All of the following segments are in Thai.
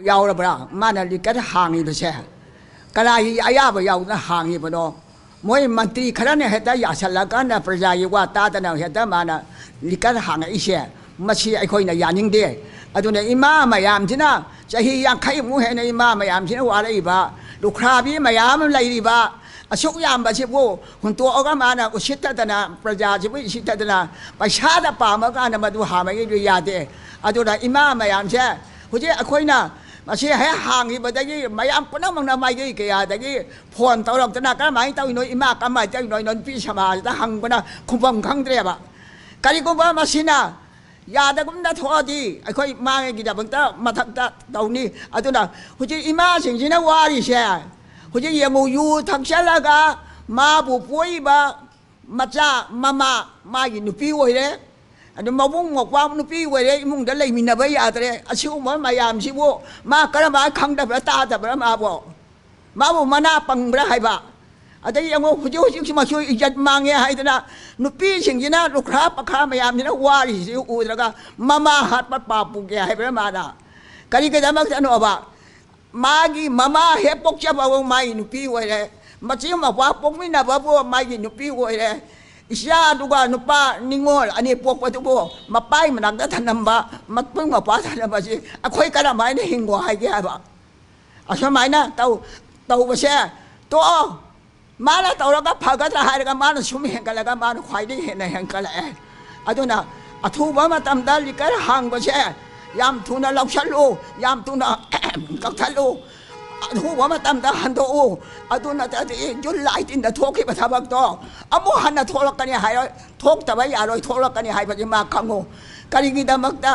ยาวระเบิดมันอะไรก็จะห่างอีกเช่ก็ได้อายาไปยาวนะห่างอีกปนมวยมันตีขนาดนี้เหตุยาฉลากันนะประชาชนว่าตาตาเนี่ยเหตุมันนะลิกันห่างอีเช่มาชี้ไอ้คนเนี่ยยานิ่งดีอันนี้อิม่ามายามที่น่ะจะให้ยังใครมูเห็นอิม่ามายามที่น่ะว่าอะไรบ้าลูกคราบีมายามอะไรบ้าชุกยามบัชิบุคนตัวออกมานะอุชิตตนะประชาชนอุชิตตนะไปชาติป่ามากันมาดูหาไม่ได้ยาดีอันนี้อิม่ามายามเช่ผู้ที่ไอ้คนน่ะมาเชื่อให้ห่างอีกแต่ยี่ไม่ยามปนมังนาไม่กี่เกียร์แต่ยี่พรตลอดจะนักกันไหมเต้าอินอิมากกันไหมเต้าอินนนพิชมาจะห่างกันนะคุมฟังขังเตรียบะการที่คุมฟังมาสินะยาแต่กุมได้ทอดีไอ้คนมาไงกิจบังตามาทักตาเต่านี้อันนั้นผู้ที่อิมาสิ่งที่น่าวาริเช่ผู้ที่ยังมูอยู่ทักเชลกามาบุปผยบะมาจ้ามากินนุปีไว้เลยอันนี้มาบุ้งหมกว่านุปีไว้เลยมุ่งเดลัยมินาใบยาตระอาชิวมันมายามชิบุมากระมาขังดับตาดับมาบ่มาบุมานาปังบระให้บะอันนี้ยังมูผู้ที่ชิมาช่วยจัดมาเงี้ยให้ตระนุปีสิ่งที่น่าลูกค้าปะค้ามายามที่น่าวาริสิวอูตระกามาหัดปัดป่าปุกแกให้บระมาดาการที่ก็จะมาจะนัวบะมากีมาเฮปกจับเอาไม่นุปีไว้เลยมาชิมาว่าปกไม่นับว่าพวกไม่กินนุปีไว้เลยอิสยาดูกันนุปะนิงอลอันนี้พวกวัตถุพวกมาไปมันนักแต่ทำบะมาเพิ่งมาป้าทำบะสิอะคุยกันมาเนี่ยหิงกว่าให้แกบะอะใช่ไหมนะเต่าบะเช่ตัวมาแล้วเต่าแล้วก็พากันจะหายแล้วก็มาแล้วชุ่มเห็นกันแล้วก็มาควายได้เห็นในเห็นกันแหละอะตัวน่ะอะทุบมาทำได้ลิกันห่างบะเช่ยามทุนเราชันลูยามทุนกักทันลูทุบมาทำได้หันตัวอะตัวน่ะแต่ยุนไล่ตินแต่ทวกขึ้นมาทำบักตัวอะโมหันน่ะทวกกันเนี่ยหายทวกแต่ว่าอย่าลอยทวกกันเนี่ยหายไปจะมาขังโง่การกินแต่มักแต่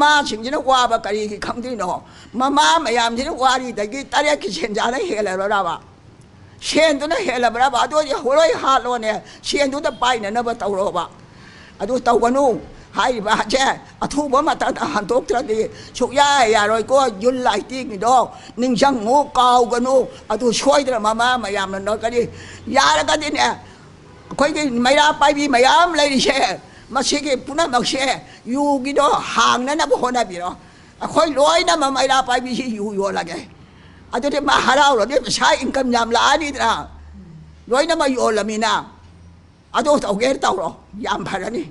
มาสิ่งที่นักว่าบะการกินคำที่หนอมาไม่ยามที่นักว่าดีแต่กินตาเรียกเช่นจะได้เห็นแล้วเราบ้าเช่นตัวนั้นเห็นแล้วเราบ้าตัวหัวร้อยหาโลเนี่ยเช่นตัวนั้นไปเนี่ยนับว่าเต่าเราบ้าอะตัวเต่ากันนู่ให้บ้าเจ้อะทุบมาตั้งหันทุกทีดีชุกย่าอย่าลอยก็ยุนไล่ตีกันดอกนิ่งช่างงูเก่ากันนู่อะตัวช่วยตัวมายามนั่นก็ดียาแล้วก็ดีเนี่ยค่อยกินไม่ได้ไปบีไม่ยามเลยดิเช่มาเช็คปุ่นนั่นมาเช่อยู่กี่ดอกห่างนั้นนะพวกนั้นบีเนาะค่อยลอยนะมาไม่ได้ไปบีอยู่อะไรกันอะตัวที่มาหาเราเนี่ยใช้อินคัมยามลาดีนะลอยนะมาอยู่ละมีนะอะตัวเต่าเกลเต่าหรอยามผ่านนี่